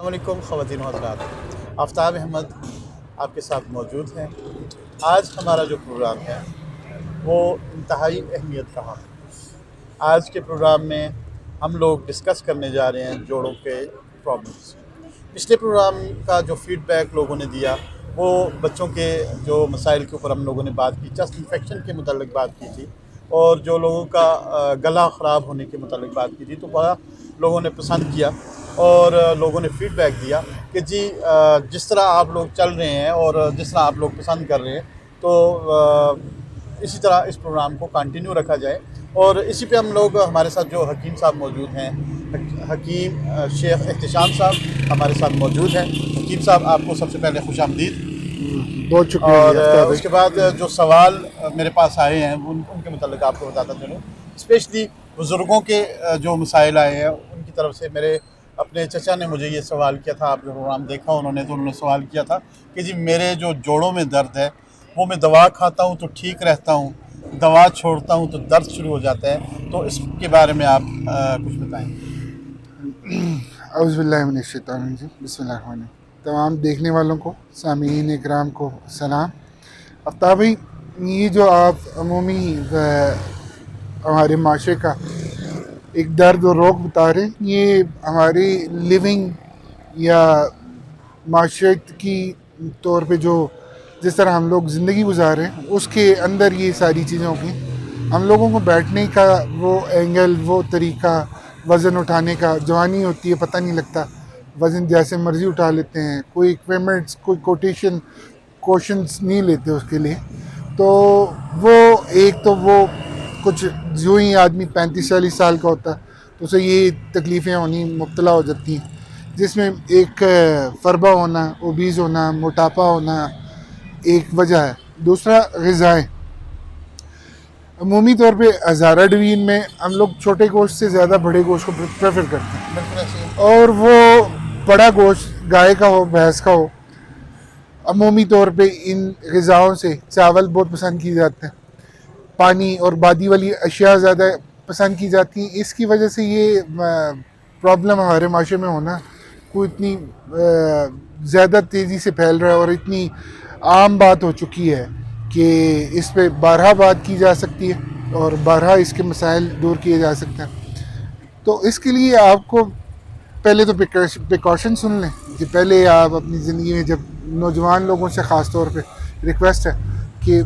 अस्सलामुअलैकुम ख़वातीन व हज़रात, आफ्ताब अहमद आपके साथ मौजूद हैं। आज हमारा जो प्रोग्राम है वो इंतहाई अहमियत का है। आज के प्रोग्राम में हम लोग डिस्कस करने जा रहे हैं जोड़ों के प्रॉब्लम्स। पिछले प्रोग्राम का जो फ़ीडबैक लोगों ने दिया वो बच्चों के जो मसाइल के ऊपर हम लोगों ने बात की, चेस्ट इन्फेक्शन के मुतालिक बात की थी और जो लोगों का गला ख़राब होने के मुतालिक बात की थी। तो बड़ा लोगों ने पसंद किया और लोगों ने फ़ीडबैक दिया कि जी जिस तरह आप लोग चल रहे हैं और जिस तरह आप लोग पसंद कर रहे हैं तो इसी तरह इस प्रोग्राम को कंटिन्यू रखा जाए। और इसी पे हम लोग हमारे साथ जो हकीम साहब मौजूद हैं, हकीम शेख एहतशाम साहब हमारे साथ मौजूद हैं। हकीम साहब आपको सबसे पहले खुशामदीद। बहुत शुक्रिया। और उसके बाद जो सवाल मेरे पास आए हैं उनके मतलब आपको बताता चलूँ, स्पेशली बुज़ुर्गों के जो मसाइल आए हैं उनकी तरफ से। मेरे अपने चचा ने मुझे ये सवाल किया था, आप जो प्रोग्राम देखा उन्होंने सवाल किया था कि जी मेरे जो जोड़ों में दर्द है वो मैं दवा खाता हूँ तो ठीक रहता हूँ, दवा छोड़ता हूँ तो दर्द शुरू हो जाता है। तो इसके बारे में आप कुछ बताएं। औज़ुबिल्लाहि मिनश्शैतानिर्रजीम, बिस्मिल्लाहिर्रहमानिर्रहीम। तमाम देखने वालों को, सामीन इकराम को सलाम। आफ्ताब भाई, ये जो आप अमूमी हमारे माशरे का एक दर्द और रोग बता रहे हैं, ये हमारी लिविंग या माशरत की तौर पे जो जिस तरह हम लोग ज़िंदगी गुजार रहे हैं उसके अंदर ये सारी चीज़ें होंगी। हम लोगों को बैठने का वो एंगल, वो तरीका, वज़न उठाने का, जवानी होती है पता नहीं लगता, वज़न जैसे मर्ज़ी उठा लेते हैं, कोई इक्विपमेंट्स, कोई कोशंस नहीं लेते उसके लिए। तो वो एक तो वो कुछ जो ही आदमी 35-40 साल का होता है तो उसे ये तकलीफ़ें होनी मुब्तला हो जाती हैं, जिसमें एक फ़रबा होना, ओबीज़ होना, मोटापा होना एक वजह है। दूसरा ग़िज़ाएँ। अमूमी तौर पे हज़ारा डिवीज़न में हम लोग छोटे गोश्त से ज़्यादा बड़े गोश्त को प्रेफर करते हैं, और वो बड़ा गोश्त गाय का हो, भैंस का हो। अमूमी तौर पे इन ग़िज़ाओं से चावल बहुत पसंद किए जाते हैं, पानी और बादी वाली अशिया ज़्यादा पसंद की जाती हैं। इसकी वजह से ये प्रॉब्लम हमारे माशरे में होना कोई इतनी ज़्यादा तेज़ी से फैल रहा है और इतनी आम बात हो चुकी है कि इस पे बारहा बात की जा सकती है और बारहा इसके मसाइल दूर किए जा सकते हैं। तो इसके लिए आपको पहले तो प्रिकॉशन सुन लें कि पहले आप अपनी ज़िंदगी में, जब नौजवान लोगों से ख़ास तौर पे रिक्वेस्ट है कि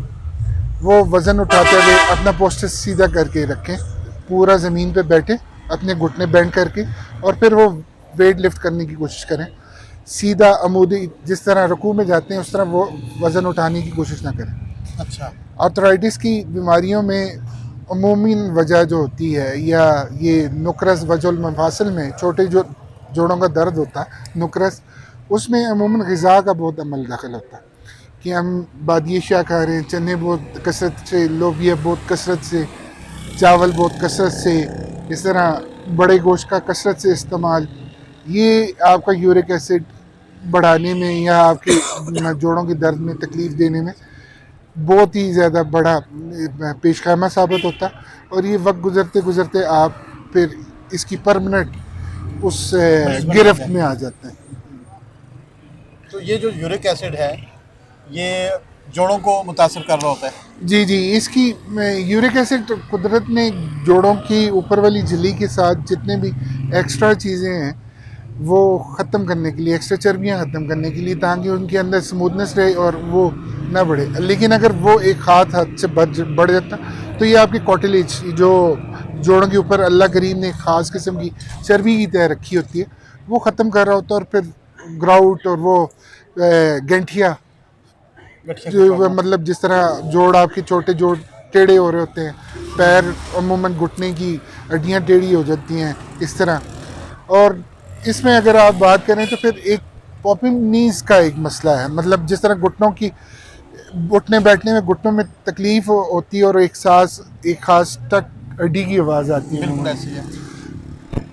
वो वज़न उठाते हुए अपना पोस्टर सीधा करके रखें, पूरा ज़मीन पे बैठे, अपने घुटने बेंड करके, और फिर वो वेट लिफ्ट करने की कोशिश करें। सीधा अमूदी जिस तरह रुकू में जाते हैं उस तरह वो वज़न उठाने की कोशिश ना करें। अच्छा। आर्थराइटिस की बीमारियों में अमूमी वजह जो होती है, या ये नुक्रस वजुल मफासिल में छोटे जो जोड़ों का दर्द होता है नुक्रस, उसमें अमूमन ग़िज़ा का बहुत अमल दाखिल होता है कि हम बादी अशिया खा रहे हैं, चने बहुत कसरत से, लोबिया बहुत कसरत से, चावल बहुत कसरत से, इस तरह बड़े गोश्त का कसरत से इस्तेमाल, ये आपका यूरिक एसिड बढ़ाने में या आपके जोड़ों के दर्द में तकलीफ़ देने में बहुत ही ज़्यादा बड़ा पेशखामा साबित होता है। और ये वक्त गुज़रते गुज़रते आप फिर इसकी परमानेंट उस गिरफ्त में आ जाते हैं। तो ये जो यूरिक एसिड है ये जोड़ों को मुतासर कर रहा होता है। जी जी, इसकी यूरिक एसिड कुदरत ने जोड़ों की ऊपर वाली झिल्ली के साथ जितने भी एक्स्ट्रा चीज़ें हैं वो ख़त्म करने के लिए, एक्स्ट्रा चर्बियाँ ख़त्म करने के लिए, ताकि उनके अंदर स्मूथनेस रहे और वो ना बढ़े। लेकिन अगर वो एक ख़ास हद से बढ़ जाता तो ये आपके कॉटिलेज, जो जोड़ों के ऊपर अल्लाह करीम ने ख़ास किस्म की चर्बी की तय रखी होती है, वो ख़त्म कर रहा होता है। और फिर ग्राउट और वो गंठिया, जो मतलब जिस तरह जोड़ आपके छोटे जोड़ टेढ़े हो रहे होते हैं, पैर अमूमन घुटने की हड्डियाँ टेढ़ी हो जाती हैं इस तरह। और इसमें अगर आप बात करें तो फिर एक पॉपिंग नीज़ का एक मसला है, मतलब जिस तरह घुटनों की उठने बैठने में घुटनों में तकलीफ़ होती है और एक ख़ास टक हड्डी की आवाज़ आती है,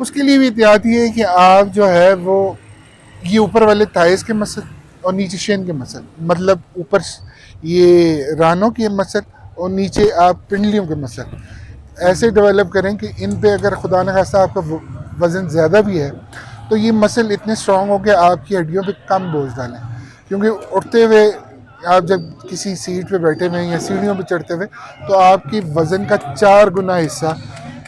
उसके लिए भी एहतियात ये है कि आप जो है वो ये ऊपर वाले थाइस के मसल और नीचे शेन के मसल, मतलब ऊपर ये रानों के मसल और नीचे आप पिंडलियों के मसल ऐसे डेवलप करें कि इन पे अगर खुदा न खास्ता आपका वज़न ज़्यादा भी है तो ये मसल इतने स्ट्रॉन्ग हो के आपकी हड्डियों पे कम बोझ डालें, क्योंकि उठते हुए आप जब किसी सीट पे बैठे हुए या सीढ़ियों पे चढ़ते हुए तो आपकी वज़न का 4 गुना हिस्सा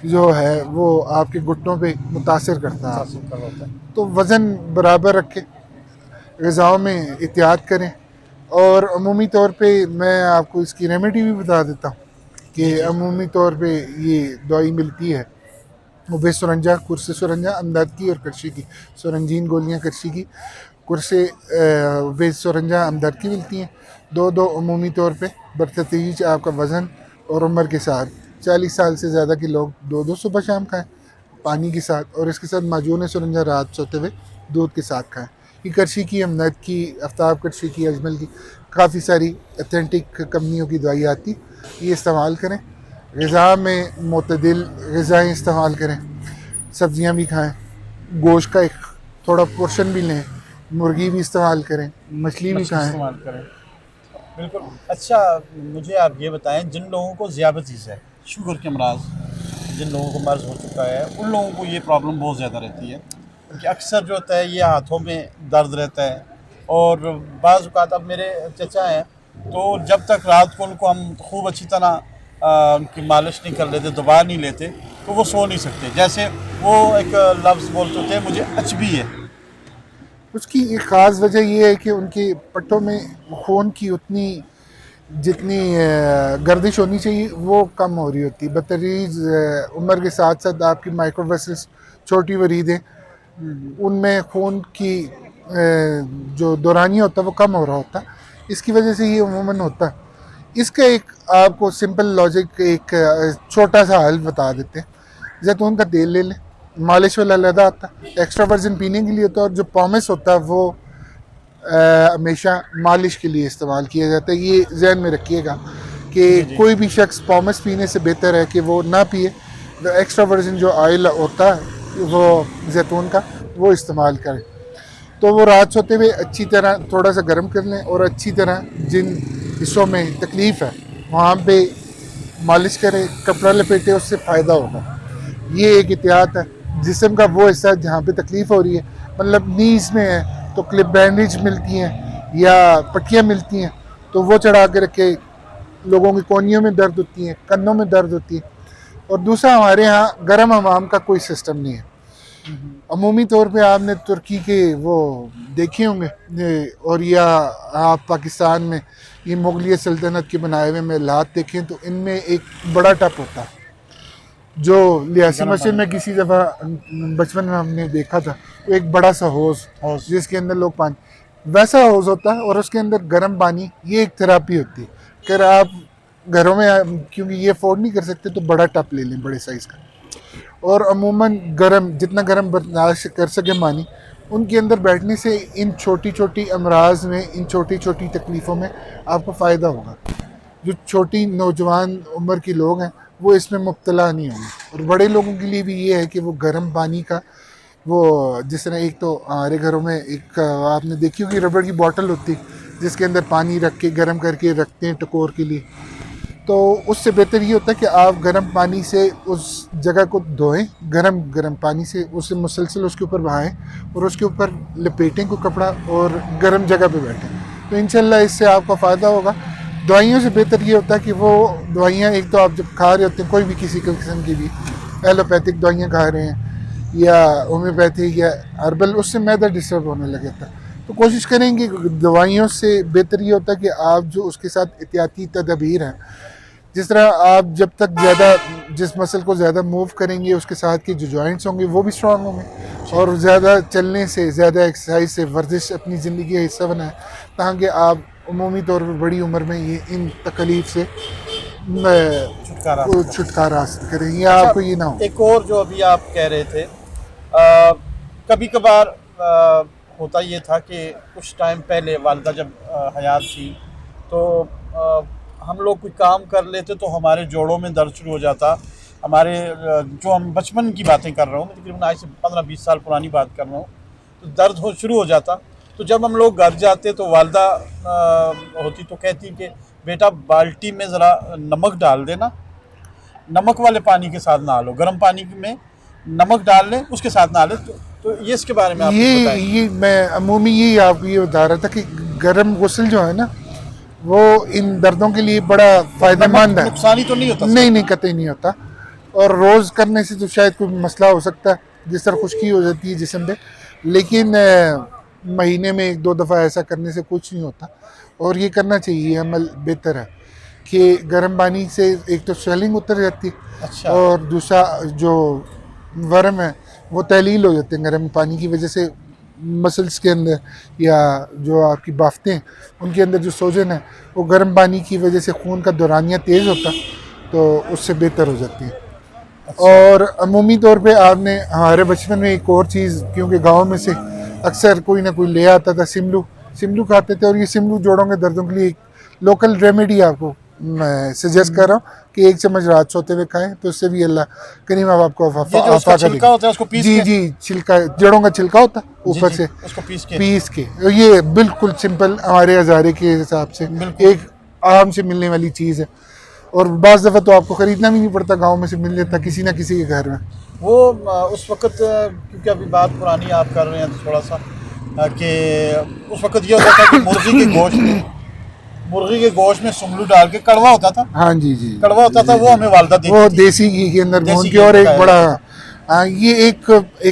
जो है वो आपके घुटनों पे मुतासर करता है मुतासिर कर होता है। तो वज़न बराबर रखें, ग़िज़ाओं में एहतियात करें। और अमूमी तौर पे मैं आपको इसकी रेमेडी भी बता देता हूँ कि अमूमी तौर पे ये दवाई मिलती है, वो सुरंजा, कुर्से सुरंजा, अमदद की और करशी की, सुरंजीन गोलियाँ करशी की, कुर्से वेज सुरंजा अमदद की मिलती हैं। दो अमूमी तौर पे बरतरीज आपका वज़न और उम्र के साथ 40 साल से ज़्यादा के लोग दो सुबह शाम खाएँ पानी के साथ, और इसके साथ माजून सुरंजा रात सोते हुए दूध के साथ खाएँ। ये करशी की, अमदद की, आफ्ताब करशी की, अजमल की, काफ़ी सारी अथेंटिक कंपनियों की दवाई आती, ये इस्तेमाल करें। ग़िज़ा में मुतदिल ग़िज़ाएँ इस्तेमाल करें, सब्ज़ियाँ भी खाएँ, गोश्त का एक थोड़ा पोर्शन भी लें, मुर्गी भी इस्तेमाल करें, मछली भी खाएँ। इस्तेमाल करें, बिल्कुल। अच्छा, मुझे आप ये बताएं, जिन लोगों को ज़ियाबतीस है, शुगर के अमराज, जिन लोगों को मर्ज़ हो चुका है, उन लोगों को ये प्रॉब्लम बहुत ज़्यादा रहती है कि अक्सर जो होता है ये हाथों में दर्द रहता है। और बाज़ औक़ात अब मेरे चचा हैं, तो जब तक रात को उनको हम खूब अच्छी तरह उनकी मालिश नहीं कर लेते, दबा नहीं लेते, तो वो सो नहीं सकते। जैसे वो एक लफ्ज़ बोलते थे, मुझे अचबी है। उसकी एक ख़ास वजह ये है कि उनके पट्टों में खून की उतनी जितनी गर्दिश होनी चाहिए वो कम हो रही होती है। बतदरीज उम्र के साथ साथ आपकी माइक्रो वेसल्स, छोटी वरीदें, उनमें खून की जो दौरानी होता है वो कम हो रहा होता है। इसकी वजह से ये उमूमन होता है। इसका एक आपको सिंपल लॉजिक, एक छोटा सा हल बता देते हैं। जैतून का तेल ले लें, मालिश वाला अलहदा आता है, एक्स्ट्रा वर्जिन पीने के लिए होता है, और जो पॉमिस होता है वो हमेशा मालिश के लिए इस्तेमाल किया जाता है। ये जहन में रखिएगा कि कोई भी शख्स पॉमिस पीने से बेहतर है कि वो ना पिए, तो एक्स्ट्रा वर्जिन जो ऑयल होता है वो जैतून का, वो इस्तेमाल करें। तो वो रात सोते हुए अच्छी तरह थोड़ा सा गर्म कर लें, और अच्छी तरह जिन हिस्सों में तकलीफ़ है वहाँ पे मालिश करें, कपड़ा लपेटे, उससे फ़ायदा होगा। ये एक एहतियात है। जिस्म का वो हिस्सा जहाँ पे तकलीफ़ हो रही है, मतलब नीज़ में है तो क्लिप बैंडेज मिलती हैं या पट्टियाँ मिलती हैं, तो वो चढ़ा के रखे। लोगों की कोहनियों में दर्द होती हैं, कंधों में दर्द होती है। और दूसरा, हमारे यहाँ गर्म हमाम का कोई सिस्टम नहीं है। अमूमी तौर पे आपने तुर्की के वो देखे होंगे, और या आप पाकिस्तान में ये मुगलिया सल्तनत के बनाए हुए महलात देखें, तो इनमें एक बड़ा टप होता है जो लियासी मस्जिद में किसी दफ़ा बचपन में हमने देखा था। वो एक बड़ा सा हौज़ जिसके अंदर लोग पानी, वैसा हौज़ होता है, और उसके अंदर गर्म पानी, ये एक थेरापी होती है। अगर आप घरों में क्योंकि ये अफोर्ड नहीं कर सकते तो बड़ा टप ले लें, बड़े साइज़ का, और अमूमन गर्म, जितना गर्म बर्दाश्त कर सके पानी, उनके अंदर बैठने से इन छोटी छोटी अमराज में, इन छोटी छोटी तकलीफ़ों में आपको फ़ायदा होगा। जो छोटी नौजवान उम्र के लोग हैं वो इसमें मुब्तला नहीं होंगे। और बड़े लोगों के लिए भी ये है कि वो गर्म पानी का, वो जिस तरह, एक तो हमारे घरों में एक आपने देखी होगी रबड़ की बोतल होती जिसके अंदर पानी रख के गर्म करके रखते हैं टकोर के लिए, तो उससे बेहतर ये होता है कि आप गर्म पानी से उस जगह को धोएं, गर्म पानी से उसे मुसलसल उसके ऊपर बहाएं, और उसके ऊपर लपेटें को कपड़ा, और गर्म जगह पे बैठें, तो इंशाल्लाह इससे आपका फ़ायदा होगा। दवाइयों से बेहतर ये होता है कि वो दवाइयाँ, एक तो आप जब खा रहे होते हैं कोई भी किसी किस्म की भी एलोपैथिक दवाइयाँ खा रहे हैं या होम्योपैथिक या हर्बल, उससे मैदा डिस्टर्ब होने लगे था। तो कोशिश करेंगे, दवाइयों से बेहतर ये होता है कि आप जो उसके साथ एहतियाती तदबीर हैं, जिस तरह आप जब तक ज़्यादा जिस मसल को ज़्यादा मूव करेंगे उसके साथ के जो जॉइंट्स होंगे वो भी स्ट्रॉन्ग होंगे, और ज़्यादा चलने से, ज़्यादा एक्सरसाइज से, वर्जिश अपनी ज़िंदगी का हिस्सा बनाएं, ताकि आप उमूमी तौर पर बड़ी उम्र में ये इन तकलीफ से छुटकारा हासिल करें, या आपको ये ना हो। एक और जो अभी आप कह रहे थे, कभी कभार होता ये था कि कुछ टाइम पहले वालिदा जब हयात थी, तो हम लोग कोई काम कर लेते तो हमारे जोड़ों में दर्द शुरू हो जाता। हमारे जो हम बचपन की बातें कर रहा हूँ, तकरीबन आज से 15-20 साल पुरानी बात कर रहा हूँ, तो दर्द हो शुरू हो जाता। तो जब हम लोग घर जाते तो वालिदा होती तो कहती कि बेटा बाल्टी में ज़रा नमक डाल देना, नमक वाले पानी के साथ नहा लो, गर्म पानी में नमक डाल लें उसके साथ नहा लें, तो ये इसके बारे में आप ये मैं अमूमी यही आपको ये बता रहा था कि गर्म गुस्ल जो है ना वो इन दर्दों के लिए बड़ा फ़ायदेमंद है। नुकसानी तो नहीं होता? नहीं, कतई नहीं होता। और रोज़ करने से तो शायद कोई मसला हो सकता है, जिस तरह खुश्की हो जाती है जिस्म पे, लेकिन महीने में 1-2 दफ़ा ऐसा करने से कुछ नहीं होता। और ये करना चाहिए, अमल बेहतर है कि गर्म पानी से एक तो स्वेलिंग उतर जाती है। अच्छा। और दूसरा जो वर्म है वो तहलील हो जाते हैं गर्म पानी की वजह से। मसल्स के अंदर या जो आपकी बाफ्तें हैं उनके अंदर जो सोजन है वो गर्म पानी की वजह से खून का दौरानिया तेज़ होता, तो उससे बेहतर हो जाती है। अच्छा। और अमूमी तौर पे आपने हमारे बचपन में एक और चीज़, क्योंकि गांव में से अक्सर कोई ना कोई ले आता था, सिमलू खाते थे। और ये सिमलू जोड़ों के दर्दों के लिए एक लोकल रेमेडी आपको मैं सजेस्ट कर रहा हूँ कि 1 चम्मच रात सोते हुए खाएं, तो उससे भी अल्लाह करीम आपको छिलका होता है उसको पीस के? जी, छिलका, जड़ों का छिलका होता है ऊपर से, उसको पीस के ये बिल्कुल सिंपल हमारे हज़ारे के हिसाब से एक आराम से मिलने वाली चीज़ है। और बाज़ दफ़ा तो आपको ख़रीदना भी नहीं पड़ता, गाँव में से मिल जाता किसी ना किसी के घर में। वो उस वक़्त, क्योंकि अभी बात पुरानी आप कर रहे हैं तो थोड़ा सा कि उस वक़्त ये होता था कि मुर्गी के गोश्त में सुमलू डाल के कड़वा होता था। हाँ जी, कड़वा होता था, वो हमें वालदा देती वो थी। देसी घी के अंदर भून के। और एक बड़ा ये एक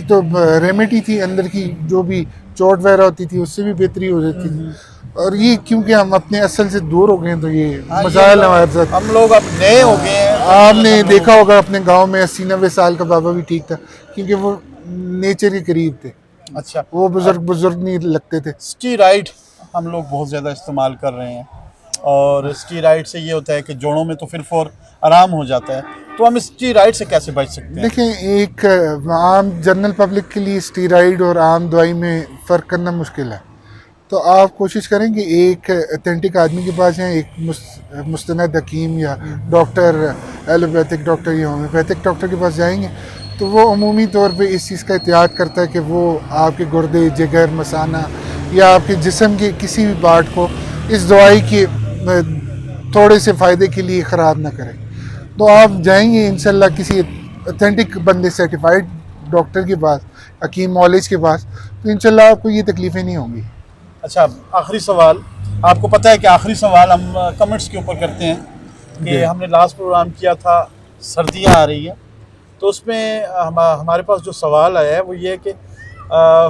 तो रेमेडी थी अंदर की, जो भी चोट वगैरह होती थी उससे भी बेहतरी हो जाती थी। और ये क्योंकि हम अपने असल से दूर हो गए हैं तो ये मसाइल हमारे साथ, हम लोग अब नए हो गए हैं। आपने देखा होगा अपने गांव में 80-90 साल का बाबा भी ठीक था, क्योंकि वो नेचर के करीब थे। अच्छा। वो बुजुर्ग नहीं लगते थे। स्टीराइड हम लोग बहुत ज़्यादा इस्तेमाल कर रहे हैं, और स्टीराइड से ये होता है कि जोड़ों में तो फिर फौर आराम हो जाता है, तो हम स्टीराइड से कैसे बच सकते हैं? देखें, एक आम जनरल पब्लिक के लिए स्टीराइड और आम दवाई में फ़र्क करना मुश्किल है। तो आप कोशिश करें कि एक अथेंटिक आदमी के पास जाएँ, एक मुस्तनद हकीम या डॉक्टर, एलोपैथिक डॉक्टर या होम्योपैथिक डॉक्टर के पास जाएंगे तो वो अमूमी तौर पे इस चीज़ का एहतियात करता है कि वो आपके गुर्दे, जिगर, मसाना या आपके जिस्म के किसी भी पार्ट को इस दवाई के थोड़े से फ़ायदे के लिए ख़राब ना करें। तो आप जाएंगे इंशाल्लाह किसी अथेंटिक बंदे, सर्टिफाइड डॉक्टर के पास, हकीम नॉलेज के पास, तो इंशाल्लाह आपको ये तकलीफ़ें नहीं होंगी। अच्छा, आखिरी सवाल, आपको पता है कि आखिरी सवाल हम कमेंट्स के ऊपर करते हैं कि हमने लास्ट प्रोग्राम किया था सर्दियाँ आ रही हैं, तो उसमें हमारे पास जो सवाल आया है वो ये है कि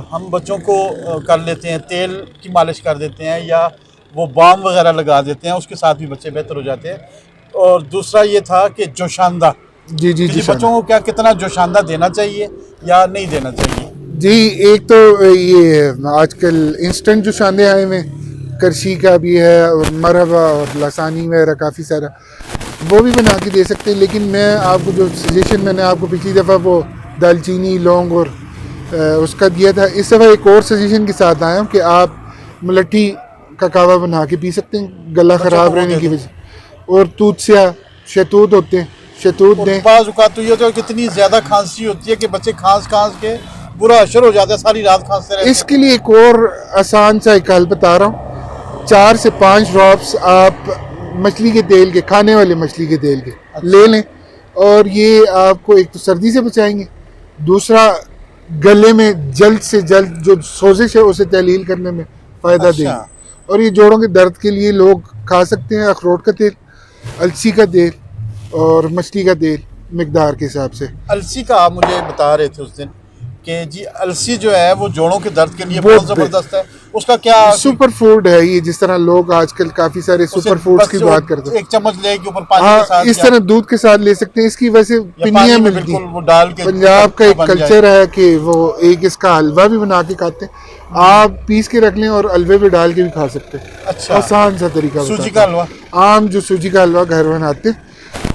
हम बच्चों को कर लेते हैं, तेल की मालिश कर देते हैं या वो बाम वगैरह लगा देते हैं, उसके साथ भी बच्चे बेहतर हो जाते हैं। और दूसरा ये था कि जोशांदा, जी बच्चों को क्या कितना जोशांदा देना चाहिए या नहीं देना चाहिए? जी, एक तो ये आजकल इंस्टेंट जोशांदे आए हुए, करशी का भी है और मरहबा और लसानी वगैरह काफ़ी सारा, वो भी बना के दे सकते हैं। लेकिन मैं आपको जो सजेशन मैंने आपको पिछली दफ़ा वो दालचीनी, लौंग और उसका दिया था, इस दफ़ा एक और सजेशन के साथ आया हूँ कि आप मुलट्ठी का कावा बना के पी सकते हैं गला ख़राब रहने की वजह। और तूत से शहतूत होते हैं, शहतूत दें। बाज़ औक़ात तो ये होता है कितनी ज़्यादा खांसी होती है कि बच्चे खांस के बुरा असर हो जाता है, सारी रात खांसते रहते हैं। इसके लिए एक और आसान सा एक हल बता रहा हूँ, 4 से 5 ड्रॉप्स आप मछली के तेल के, खाने वाले मछली के तेल के ले लें, और ये आपको एक तो सर्दी से बचाएंगे, दूसरा गले में जल्द से जल्द जो सोजिश है उसे तहलील करने में फ़ायदा देंगे। और ये जोड़ों के दर्द के लिए लोग खा सकते हैं अखरोट का तेल, अलसी का तेल और मछली का तेल मिकदार के हिसाब से। अलसी का आप मुझे बता रहे थे उस दिन कि जी अलसी जो है वो जोड़ों के दर्द के लिए बहुत ज़बरदस्त है, उसका क्या सुपर फूड है ये, जिस तरह लोग आजकल काफ़ी सारे सुपर फूड्स की बात करते हैं। 1 चम्मच ले के ऊपर पानी के साथ, इस तरह दूध के साथ ले सकते हैं। इसकी वैसे पिनियाँ मिलती हैं, वो डाल के पंजाब का एक कल्चर है कि वो एक इसका हलवा भी बना के खाते हैं। आप पीस के रख लें और हलवे पे डाल के भी खा सकते हैं। अच्छा, आसान सा तरीका, सूजी का हलवा, आम जो सूजी का हलवा घर बनाते हैं,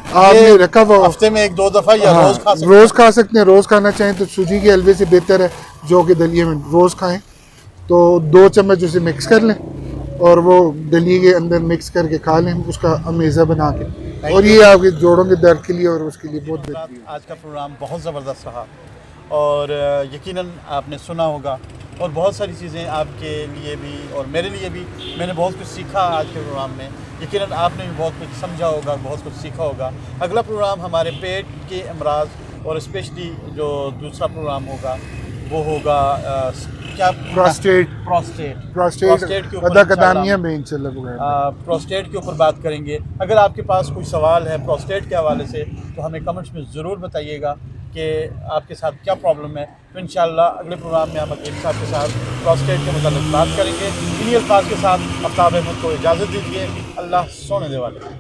आपने रखा वो हफ्ते में 1-2 दफ़ा या रोज़ खा सकते हैं? रोज़ खा सकते हैं। रोज़ खाना चाहें तो सूजी के हलवे से बेहतर है जौ के दलिए में रोज़ खाएं। तो 2 चम्मच उसे मिक्स कर लें और वो दलिए के अंदर मिक्स करके खा लें, उसका अमेज़ा बना के, और ये आपके जोड़ों के दर्द के लिए और उसके लिए बहुत बेहतरीन। आज का प्रोग्राम बहुत ज़बरदस्त रहा और यकीनन आपने सुना होगा और बहुत सारी चीज़ें आपके लिए भी और मेरे लिए भी, मैंने बहुत कुछ सीखा आज के प्रोग्राम में। यकीनन आपने भी बहुत कुछ समझा होगा, बहुत कुछ सीखा होगा। अगला प्रोग्राम हमारे पेट के अमराज और स्पेशली जो दूसरा प्रोग्राम होगा वो होगा क्या प्रोस्टेट प्रोस्टेट के ऊपर अदाकदामिया में इंशाल्लाह प्रोस्टेट के ऊपर बात करेंगे। अगर आपके पास कोई सवाल है प्रोस्टेट के हवाले से तो हमें कमेंट्स में ज़रूर बताइएगा कि आपके साथ क्या प्रॉब्लम है। तो इंशाल्लाह अगले प्रोग्राम में हम अकील साहब के साथ प्रोस्टेट के मुताल्लिक़ बात करेंगे। इन्हीं अल्फाज के साथ आफ्ताब अहमद को इजाज़त दीजिए। अल्लाह सोने दे वाले।